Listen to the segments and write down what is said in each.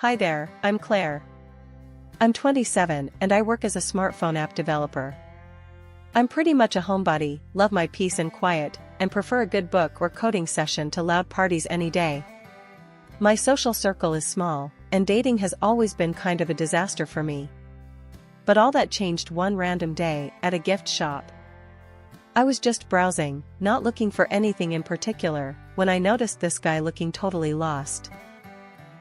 Hi there, I'm Claire. I'm 27 and I work as a smartphone app developer. I'm pretty much a homebody, love my peace and quiet, and prefer a good book or coding session to loud parties any day. My social circle is small, and dating has always been kind of a disaster for me. But all that changed one random day at a gift shop. I was just browsing, not looking for anything in particular, when I noticed this guy looking totally lost.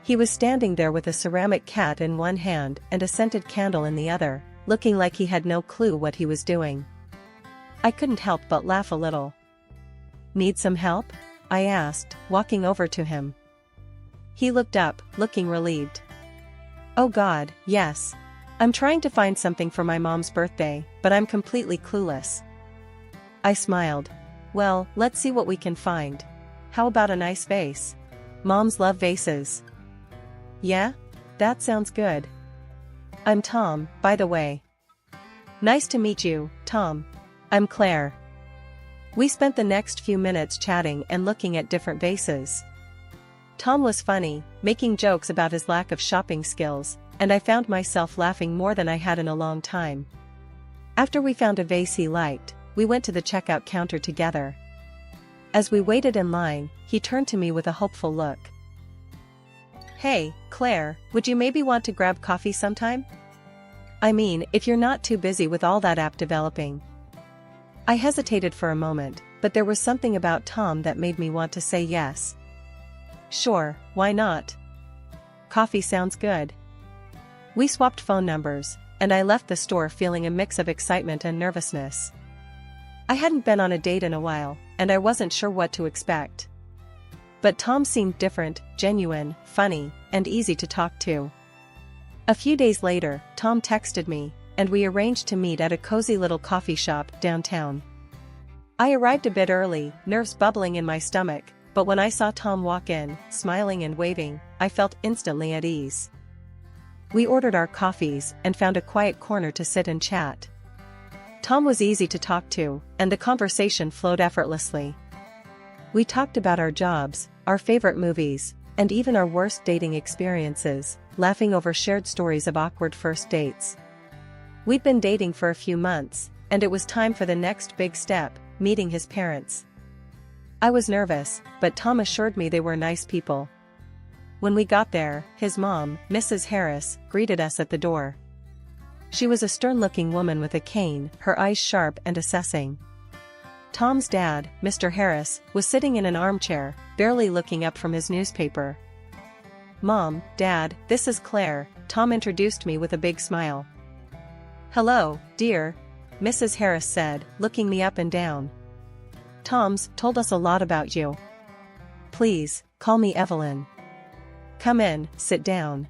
He was standing there with a ceramic cat in one hand and a scented candle in the other, looking like he had no clue what he was doing. I couldn't help but laugh a little. "Need some help?" I asked, walking over to him. He looked up, looking relieved. "Oh God, yes. I'm trying to find something for my mom's birthday, but I'm completely clueless." I smiled. "Well, let's see what we can find. How about a nice vase? Moms love vases." "Yeah? That sounds good. I'm Tom, by the way." "Nice to meet you, Tom. I'm Claire." We spent the next few minutes chatting and looking at different vases. Tom was funny, making jokes about his lack of shopping skills, and I found myself laughing more than I had in a long time. After we found a vase he liked, we went to the checkout counter together. As we waited in line, he turned to me with a hopeful look. "Hey, Claire, would you maybe want to grab coffee sometime? I mean, if you're not too busy with all that app developing." I hesitated for a moment, but there was something about Tom that made me want to say yes. "Sure, why not? Coffee sounds good." We swapped phone numbers, and I left the store feeling a mix of excitement and nervousness. I hadn't been on a date in a while, and I wasn't sure what to expect. But Tom seemed different, genuine, funny, and easy to talk to. A few days later, Tom texted me, and we arranged to meet at a cozy little coffee shop downtown. I arrived a bit early, nerves bubbling in my stomach, but when I saw Tom walk in, smiling and waving, I felt instantly at ease. We ordered our coffees and found a quiet corner to sit and chat. Tom was easy to talk to, and the conversation flowed effortlessly. We talked about our jobs, our favorite movies, and even our worst dating experiences, laughing over shared stories of awkward first dates. We'd been dating for a few months, and it was time for the next big step, meeting his parents. I was nervous, but Tom assured me they were nice people. When we got there, his mom, Mrs. Harris, greeted us at the door. She was a stern-looking woman with a cane, her eyes sharp and assessing. Tom's dad, Mr. Harris, was sitting in an armchair, barely looking up from his newspaper. "Mom, Dad, this is Claire," Tom introduced me with a big smile. "Hello, dear," Mrs. Harris said, looking me up and down. "Tom's told us a lot about you. Please, call me Evelyn. Come in, sit down."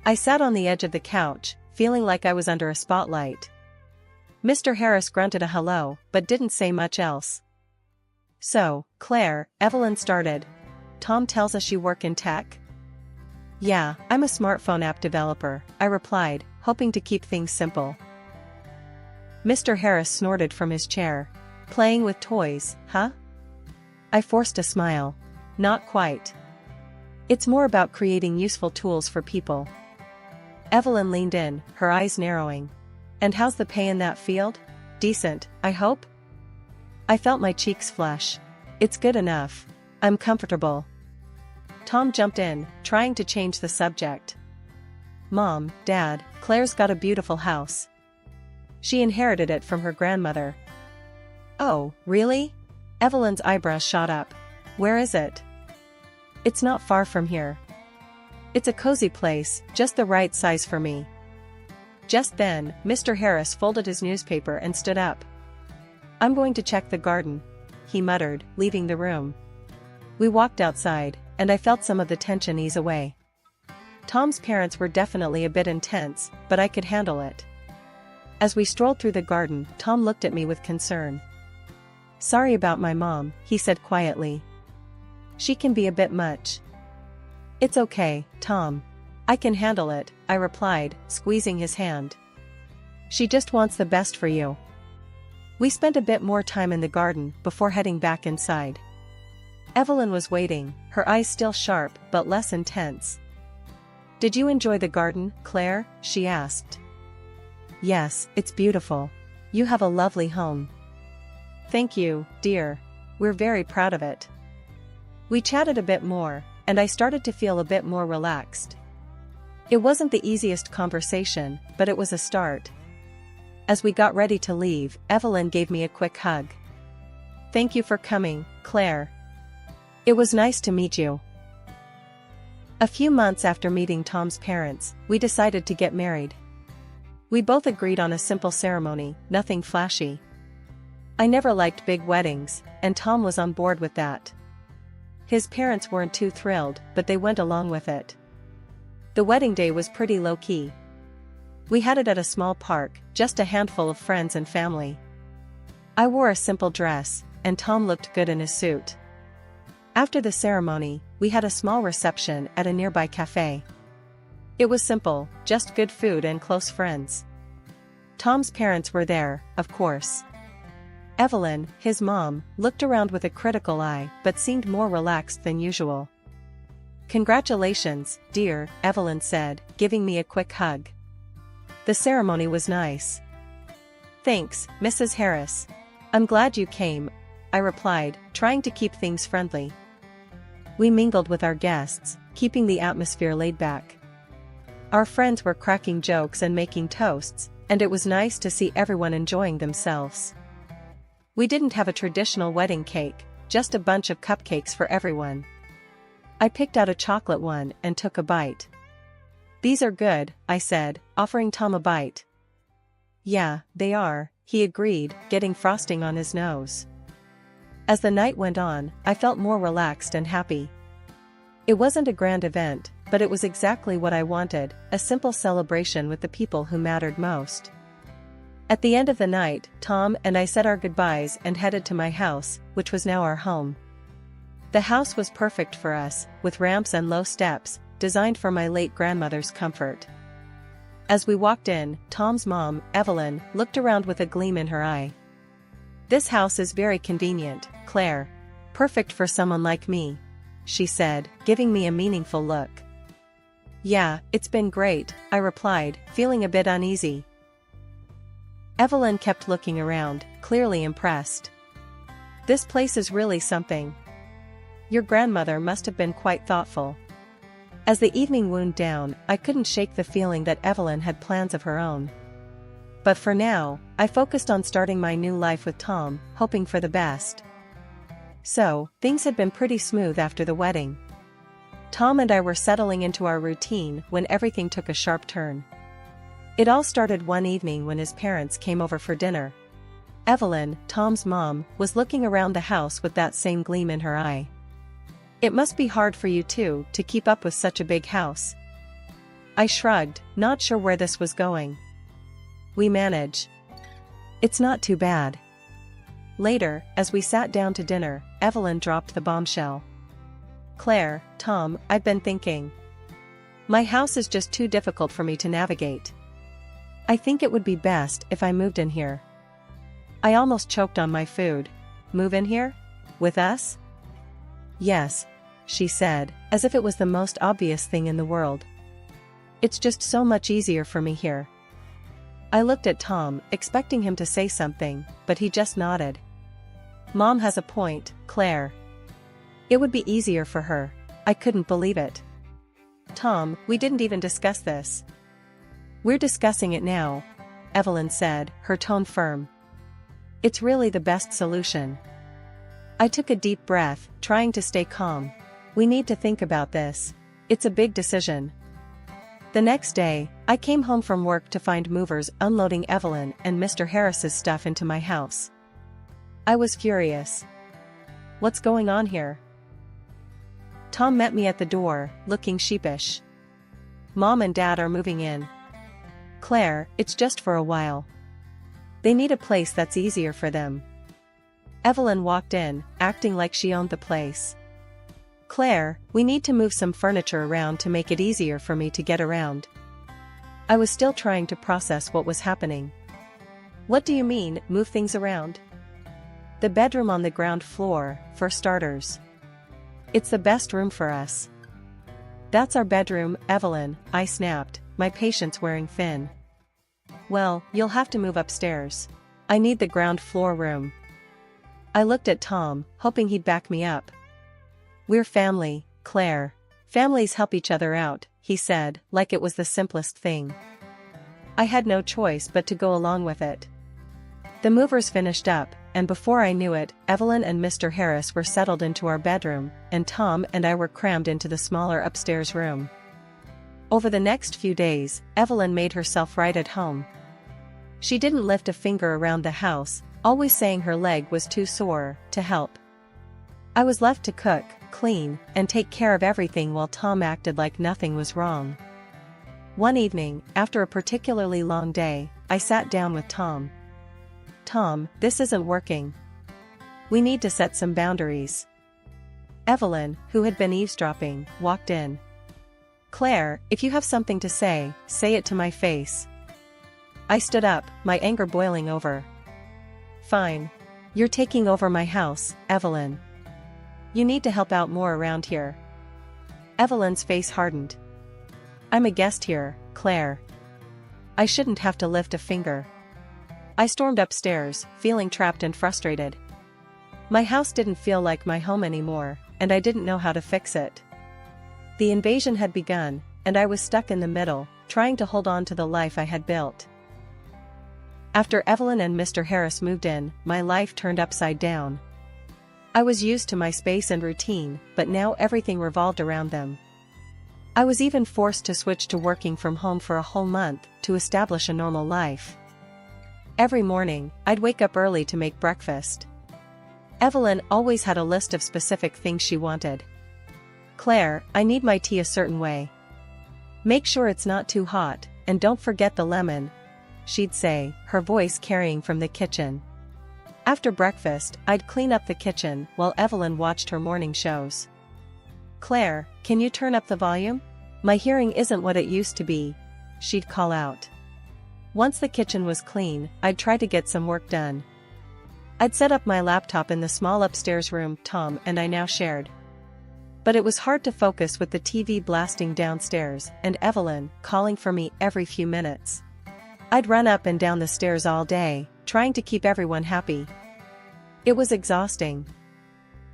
I sat on the edge of the couch, feeling like I was under a spotlight. Mr. Harris grunted a hello, but didn't say much else. "So, Claire," Evelyn started. "Tom tells us you work in tech?" "Yeah, I'm a smartphone app developer," I replied, hoping to keep things simple. Mr. Harris snorted from his chair. "Playing with toys, huh?" I forced a smile. "Not quite. It's more about creating useful tools for people." Evelyn leaned in, her eyes narrowing. "And how's the pay in that field? Decent, I hope?" I felt my cheeks flush. "It's good enough. I'm comfortable." Tom jumped in, trying to change the subject. "Mom, Dad, Claire's got a beautiful house. She inherited it from her grandmother." "Oh, really?" Evelyn's eyebrows shot up. "Where is it?" "It's not far from here. It's a cozy place, just the right size for me." Just then, Mr. Harris folded his newspaper and stood up. "I'm going to check the garden," he muttered, leaving the room. We walked outside, and I felt some of the tension ease away. Tom's parents were definitely a bit intense, but I could handle it. As we strolled through the garden, Tom looked at me with concern. "Sorry about my mom," he said quietly. "She can be a bit much." "It's okay, Tom. I can handle it," I replied, squeezing his hand. "She just wants the best for you." We spent a bit more time in the garden before heading back inside. Evelyn was waiting, her eyes still sharp but less intense. Did you enjoy the garden, Claire? She asked. Yes, it's beautiful. You have a lovely home. Thank you, dear. We're very proud of it. We chatted a bit more, and I started to feel a bit more relaxed. It wasn't the easiest conversation, but it was a start. As we got ready to leave, Evelyn gave me a quick hug. Thank you for coming, Claire. It was nice to meet you. A few months after meeting Tom's parents, we decided to get married. We both agreed on a simple ceremony, nothing flashy. I never liked big weddings, and Tom was on board with that. His parents weren't too thrilled, but they went along with it. The wedding day was pretty low-key. We had it at a small park, just a handful of friends and family. I wore a simple dress, and Tom looked good in his suit. After the ceremony, we had a small reception at a nearby cafe. It was simple, just good food and close friends. Tom's parents were there, of course. Evelyn, his mom, looked around with a critical eye but seemed more relaxed than usual. Congratulations, dear, Evelyn said, giving me a quick hug. The ceremony was nice. Thanks, Mrs. Harris. I'm glad you came, I replied, trying to keep things friendly. We mingled with our guests, keeping the atmosphere laid back. Our friends were cracking jokes and making toasts, and it was nice to see everyone enjoying themselves. We didn't have a traditional wedding cake, just a bunch of cupcakes for everyone. I picked out a chocolate one and took a bite. These are good, I said, offering Tom a bite. Yeah, they are, he agreed, getting frosting on his nose. As the night went on, I felt more relaxed and happy. It wasn't a grand event, but it was exactly what I wanted, a simple celebration with the people who mattered most. At the end of the night, Tom and I said our goodbyes and headed to my house, which was now our home. The house was perfect for us, with ramps and low steps, designed for my late grandmother's comfort. As we walked in, Tom's mom, Evelyn, looked around with a gleam in her eye. This house is very convenient, Claire. Perfect for someone like me, she said, giving me a meaningful look. Yeah, it's been great, I replied, feeling a bit uneasy. Evelyn kept looking around, clearly impressed. This place is really something. Your grandmother must have been quite thoughtful. As the evening wound down, I couldn't shake the feeling that Evelyn had plans of her own. But for now, I focused on starting my new life with Tom, hoping for the best. So, things had been pretty smooth after the wedding. Tom and I were settling into our routine when everything took a sharp turn. It all started one evening when his parents came over for dinner. Evelyn, Tom's mom, was looking around the house with that same gleam in her eye. It must be hard for you two to keep up with such a big house. I shrugged, not sure where this was going. We manage. It's not too bad. Later, as we sat down to dinner, Evelyn dropped the bombshell. Claire, Tom, I've been thinking. My house is just too difficult for me to navigate. I think it would be best if I moved in here. I almost choked on my food. Move in here? With us? Yes, she said, as if it was the most obvious thing in the world. It's just so much easier for me here. I looked at Tom, expecting him to say something, but he just nodded. Mom has a point, Claire. It would be easier for her. I couldn't believe it. Tom, we didn't even discuss this. We're discussing it now, Evelyn said, her tone firm. It's really the best solution. I took a deep breath, trying to stay calm. We need to think about this. It's a big decision. The next day, I came home from work to find movers unloading Evelyn and Mr. Harris's stuff into my house. I was furious. What's going on here? Tom met me at the door, looking sheepish. Mom and Dad are moving in. Claire, it's just for a while. They need a place that's easier for them. Evelyn walked in, acting like she owned the place. Claire, we need to move some furniture around to make it easier for me to get around. I was still trying to process what was happening. What do you mean, move things around? The bedroom on the ground floor, for starters. It's the best room for us. That's our bedroom, Evelyn, I snapped, my patience wearing thin. Well, you'll have to move upstairs. I need the ground floor room. I looked at Tom, hoping he'd back me up. We're family, Claire. Families help each other out, he said, like it was the simplest thing. I had no choice but to go along with it. The movers finished up, and before I knew it, Evelyn and Mr. Harris were settled into our bedroom, and Tom and I were crammed into the smaller upstairs room. Over the next few days, Evelyn made herself right at home. She didn't lift a finger around the house, always saying her leg was too sore to help. I was left to cook, clean, and take care of everything while Tom acted like nothing was wrong. One evening, after a particularly long day, I sat down with Tom. Tom, this isn't working. We need to set some boundaries. Evelyn, who had been eavesdropping, walked in. Claire, if you have something to say it to my face. I stood up, my anger boiling over. Fine. You're taking over my house, Evelyn. You need to help out more around here. Evelyn's face hardened. I'm a guest here, Claire. I shouldn't have to lift a finger. I stormed upstairs, feeling trapped and frustrated. My house didn't feel like my home anymore, and I didn't know how to fix it. The invasion had begun, and I was stuck in the middle, trying to hold on to the life I had built. After Evelyn and Mr. Harris moved in, my life turned upside down. I was used to my space and routine, but now everything revolved around them. I was even forced to switch to working from home for a whole month to establish a normal life. Every morning, I'd wake up early to make breakfast. Evelyn always had a list of specific things she wanted. Claire, I need my tea a certain way. Make sure it's not too hot, and don't forget the lemon, she'd say, her voice carrying from the kitchen. After breakfast, I'd clean up the kitchen while Evelyn watched her morning shows. Claire, can you turn up the volume? My hearing isn't what it used to be, she'd call out. Once the kitchen was clean, I'd try to get some work done. I'd set up my laptop in the small upstairs room Tom and I now shared. But it was hard to focus with the TV blasting downstairs and Evelyn calling for me every few minutes. I'd run up and down the stairs all day, trying to keep everyone happy. It was exhausting.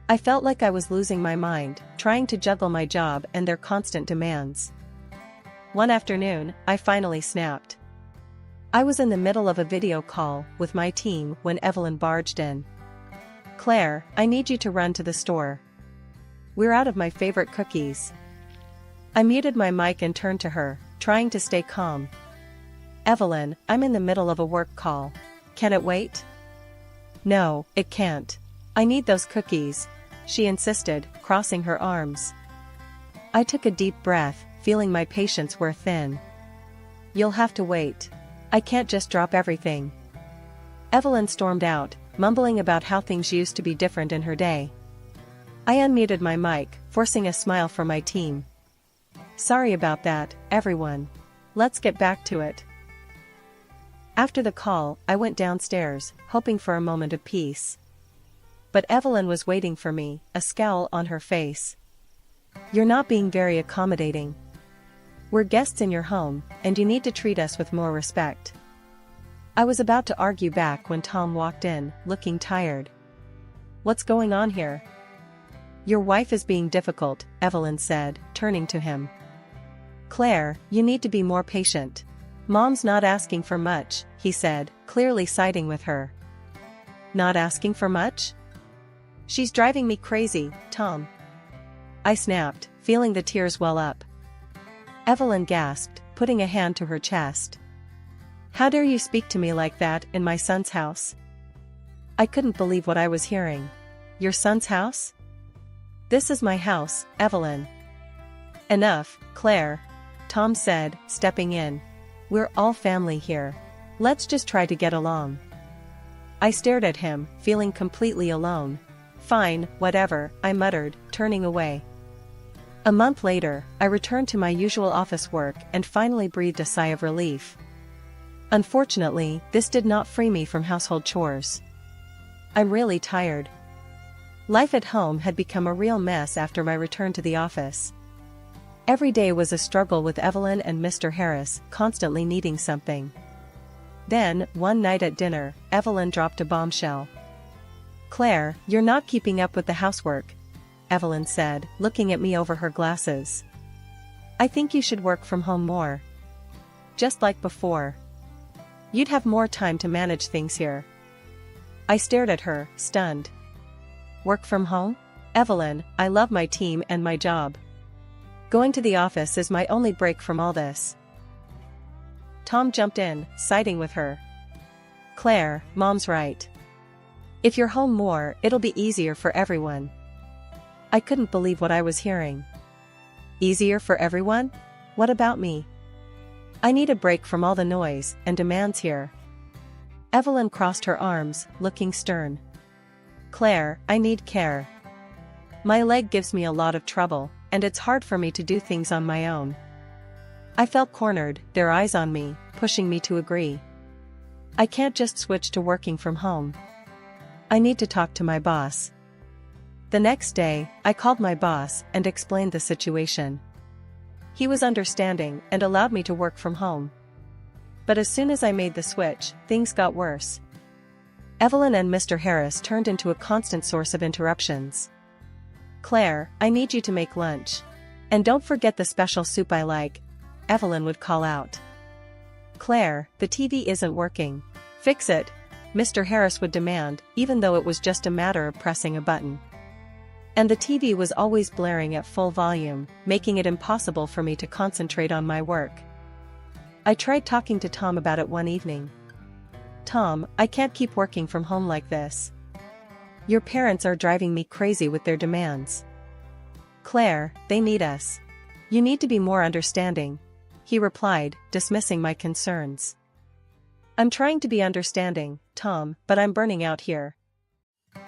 I felt like I was losing my mind, trying to juggle my job and their constant demands. One afternoon, I finally snapped. I was in the middle of a video call with my team when Evelyn barged in. Claire, I need you to run to the store. We're out of my favorite cookies. I muted my mic and turned to her, trying to stay calm. Evelyn, I'm in the middle of a work call. Can it wait? No, it can't. I need those cookies, she insisted, crossing her arms. I took a deep breath, feeling my patience wear thin. You'll have to wait. I can't just drop everything. Evelyn stormed out, mumbling about how things used to be different in her day. I unmuted my mic, forcing a smile from my team. Sorry about that, everyone. Let's get back to it. After the call, I went downstairs, hoping for a moment of peace. But Evelyn was waiting for me, a scowl on her face. You're not being very accommodating. We're guests in your home, and you need to treat us with more respect. I was about to argue back when Tom walked in, looking tired. What's going on here? Your wife is being difficult, Evelyn said, turning to him. Claire, you need to be more patient. Mom's not asking for much, he said, clearly siding with her. Not asking for much? She's driving me crazy, Tom. I snapped, feeling the tears well up. Evelyn gasped, putting a hand to her chest. How dare you speak to me like that in my son's house? I couldn't believe what I was hearing. Your son's house? This is my house, Evelyn. Enough, Claire, Tom said, stepping in. We're all family here. Let's just try to get along. I stared at him, feeling completely alone. Fine, whatever, I muttered, turning away. A month later, I returned to my usual office work and finally breathed a sigh of relief. Unfortunately, this did not free me from household chores. I'm really tired. Life at home had become a real mess after my return to the office. Every day was a struggle with Evelyn and Mr. Harris constantly needing something. Then, one night at dinner, Evelyn dropped a bombshell. "Claire, you're not keeping up with the housework," Evelyn said, looking at me over her glasses. "I think you should work from home more. Just like before. You'd have more time to manage things here." I stared at her, stunned. "Work from home? Evelyn, I love my team and my job. Going to the office is my only break from all this." Tom jumped in, siding with her. "Claire, Mom's right. If you're home more, it'll be easier for everyone." I couldn't believe what I was hearing. Easier for everyone? What about me? I need a break from all the noise and demands here. Evelyn crossed her arms, looking stern. "Claire, I need care. My leg gives me a lot of trouble, and it's hard for me to do things on my own." I felt cornered, their eyes on me, pushing me to agree. I can't just switch to working from home. I need to talk to my boss. The next day, I called my boss and explained the situation. He was understanding and allowed me to work from home. But as soon as I made the switch, things got worse. Evelyn and Mr. Harris turned into a constant source of interruptions. "Claire, I need you to make lunch. And don't forget the special soup I like," Evelyn would call out. "Claire, the TV isn't working. Fix it," Mr. Harris would demand, even though it was just a matter of pressing a button. And the TV was always blaring at full volume, making it impossible for me to concentrate on my work. I tried talking to Tom about it one evening. "Tom, I can't keep working from home like this. Your parents are driving me crazy with their demands. Claire, they need us. You need to be more understanding," he replied, dismissing my concerns. "I'm trying to be understanding, Tom, but I'm burning out here.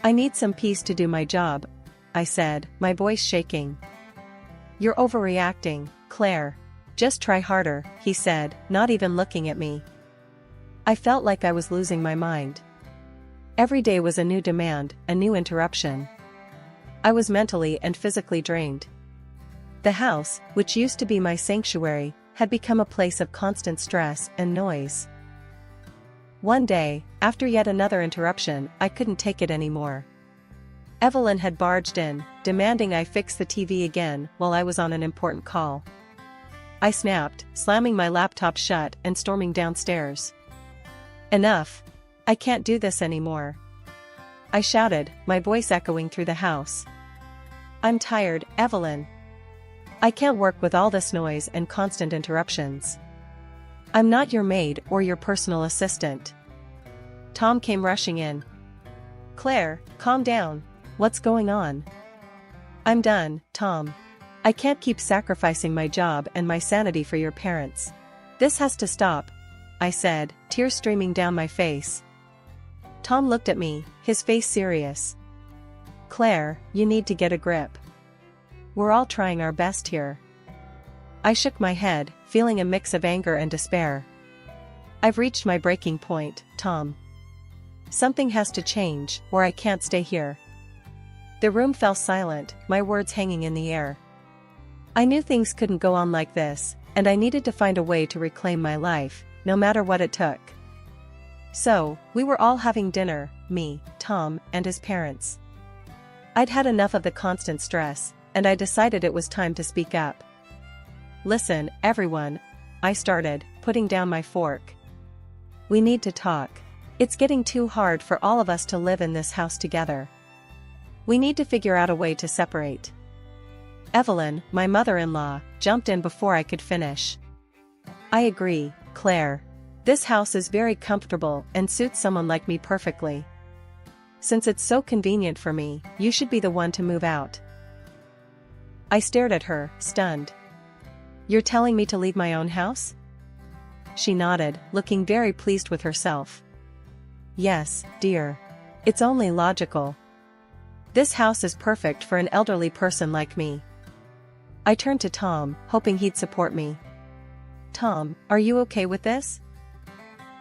I need some peace to do my job," I said, my voice shaking. "You're overreacting, Claire. Just try harder," he said, not even looking at me. I felt like I was losing my mind. Every day was a new demand, a new interruption. I was mentally and physically drained. The house, which used to be my sanctuary, had become a place of constant stress and noise. One day, after yet another interruption, I couldn't take it anymore. Evelyn had barged in, demanding I fix the TV again while I was on an important call. I snapped, slamming my laptop shut and storming downstairs. "Enough! I can't do this anymore," I shouted, my voice echoing through the house. "I'm tired, Evelyn. I can't work with all this noise and constant interruptions. I'm not your maid or your personal assistant." Tom came rushing in. "Claire, calm down. What's going on?" "I'm done, Tom. I can't keep sacrificing my job and my sanity for your parents. This has to stop," I said, tears streaming down my face. Tom looked at me, his face serious. "Claire, you need to get a grip. We're all trying our best here." I shook my head, feeling a mix of anger and despair. "I've reached my breaking point, Tom. Something has to change, or I can't stay here." The room fell silent, my words hanging in the air. I knew things couldn't go on like this, and I needed to find a way to reclaim my life, no matter what it took. So, we were all having dinner, me, Tom, and his parents. I'd had enough of the constant stress, and I decided it was time to speak up. "Listen, everyone," I started, putting down my fork. "We need to talk. It's getting too hard for all of us to live in this house together. We need to figure out a way to separate." Evelyn, my mother-in-law, jumped in before I could finish. "I agree, Claire. This house is very comfortable and suits someone like me perfectly. Since it's so convenient for me, you should be the one to move out." I stared at her, stunned. "You're telling me to leave my own house?" She nodded, looking very pleased with herself. "Yes, dear. It's only logical. This house is perfect for an elderly person like me." I turned to Tom, hoping he'd support me. "Tom, are you okay with this?"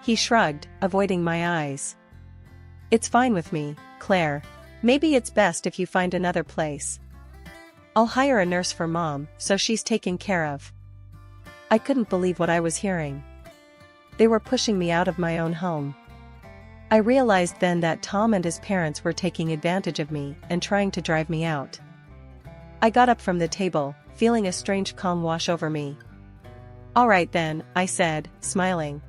He shrugged, avoiding my eyes. "It's fine with me, Claire. Maybe it's best if you find another place." I'll hire a nurse for Mom, so she's taken care of. I couldn't believe what I was hearing. They were pushing me out of my own home. I realized then that Tom and his parents were taking advantage of me and trying to drive me out. I got up from the table, feeling a strange calm wash over me. "All right then," I said, smiling.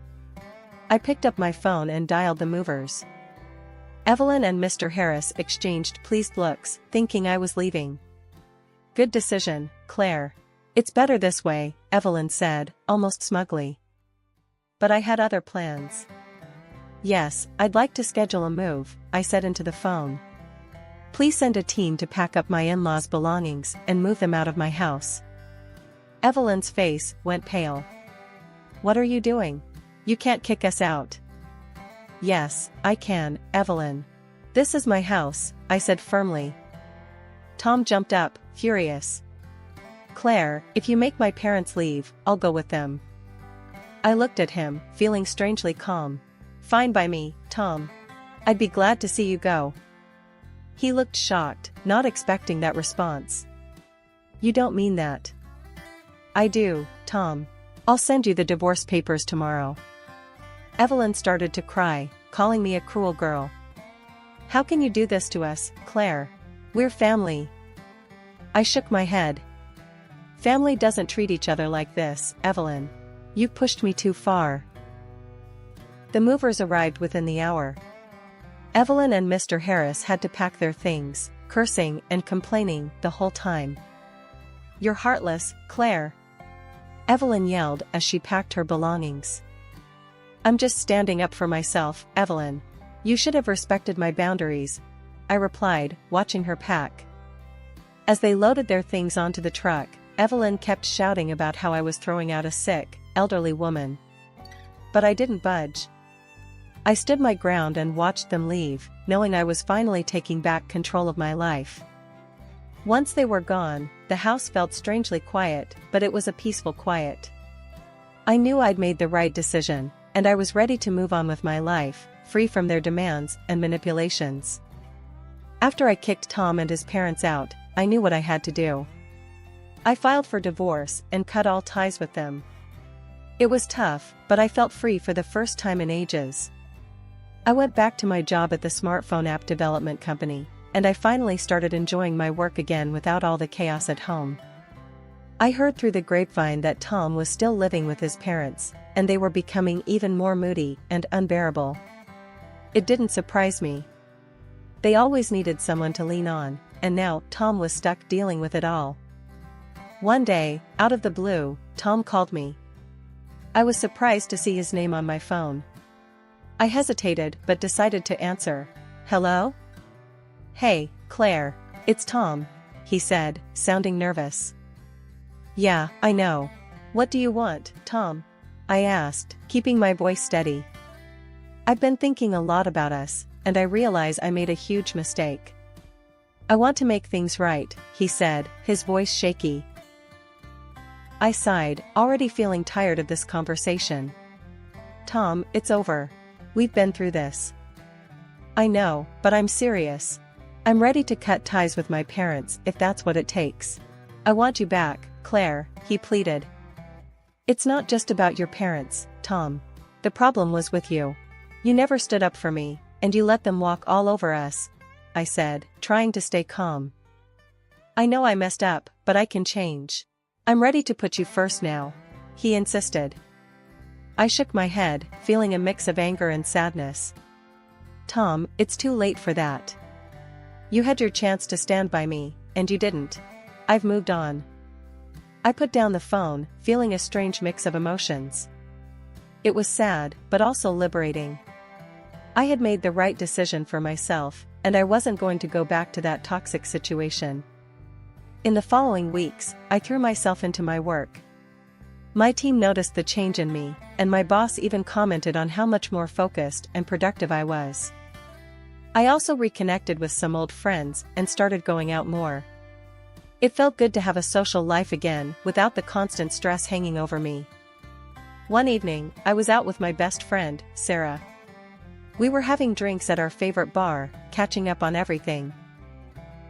I picked up my phone and dialed the movers. Evelyn and Mr. Harris exchanged pleased looks, thinking I was leaving. "Good decision, Claire. It's better this way," Evelyn said, almost smugly. But I had other plans. "Yes, I'd like to schedule a move," I said into the phone. "Please send a team to pack up my in-laws' belongings and move them out of my house." Evelyn's face went pale. "What are you doing? You can't kick us out." "Yes, I can, Evelyn. This is my house," I said firmly. Tom jumped up, furious. "Claire, if you make my parents leave, I'll go with them." I looked at him, feeling strangely calm. "Fine by me, Tom. I'd be glad to see you go." He looked shocked, not expecting that response. "You don't mean that." "I do, Tom. I'll send you the divorce papers tomorrow." Evelyn started to cry, calling me a cruel girl. "How can you do this to us, Claire? We're family." I shook my head. "Family doesn't treat each other like this, Evelyn. You've pushed me too far." The movers arrived within the hour. Evelyn and Mr. Harris had to pack their things, cursing and complaining the whole time. "You're heartless, Claire," Evelyn yelled as she packed her belongings. "I'm just standing up for myself, Evelyn. You should have respected my boundaries," I replied, watching her pack. As they loaded their things onto the truck, Evelyn kept shouting about how I was throwing out a sick, elderly woman. But I didn't budge. I stood my ground and watched them leave, knowing I was finally taking back control of my life. Once they were gone, the house felt strangely quiet, but it was a peaceful quiet. I knew I'd made the right decision, and I was ready to move on with my life, free from their demands and manipulations. After I kicked Tom and his parents out, I knew what I had to do. I filed for divorce and cut all ties with them. It was tough, but I felt free for the first time in ages. I went back to my job at the smartphone app development company, and I finally started enjoying my work again without all the chaos at home. I heard through the grapevine that Tom was still living with his parents, and they were becoming even more moody and unbearable. It didn't surprise me. They always needed someone to lean on, and now Tom was stuck dealing with it all. One day, out of the blue, Tom called me. I was surprised to see his name on my phone. I hesitated but decided to answer. "Hello?" "Hey, Claire, it's Tom," he said, sounding nervous. "Yeah, I know. What do you want, Tom?" I asked, keeping my voice steady. "I've been thinking a lot about us, and I realize I made a huge mistake. I want to make things right," he said, his voice shaky. I sighed, already feeling tired of this conversation. "Tom, it's over. We've been through this." "I know, but I'm serious. I'm ready to cut ties with my parents if that's what it takes. I want you back, Claire," he pleaded. "It's not just about your parents, Tom. The problem was with you. You never stood up for me, and you let them walk all over us," I said, trying to stay calm. "I know I messed up, but I can change. I'm ready to put you first now," he insisted. I shook my head, feeling a mix of anger and sadness. "Tom, it's too late for that. You had your chance to stand by me, and you didn't. I've moved on." I put down the phone, feeling a strange mix of emotions. It was sad, but also liberating. I had made the right decision for myself, and I wasn't going to go back to that toxic situation. In the following weeks, I threw myself into my work. My team noticed the change in me, and my boss even commented on how much more focused and productive I was. I also reconnected with some old friends and started going out more. It felt good to have a social life again without the constant stress hanging over me. One evening, I was out with my best friend, Sarah. We were having drinks at our favorite bar, catching up on everything.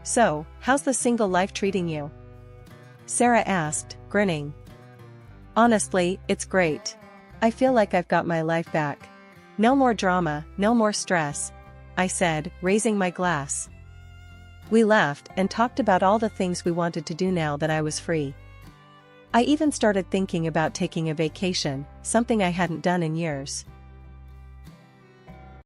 "So, how's the single life treating you?" Sarah asked, grinning. Honestly, it's great. I feel like I've got my life back. No more drama, no more stress, I said, raising my glass. We laughed and talked about all the things we wanted to do now that I was free. I even started thinking about taking a vacation, something I hadn't done in years.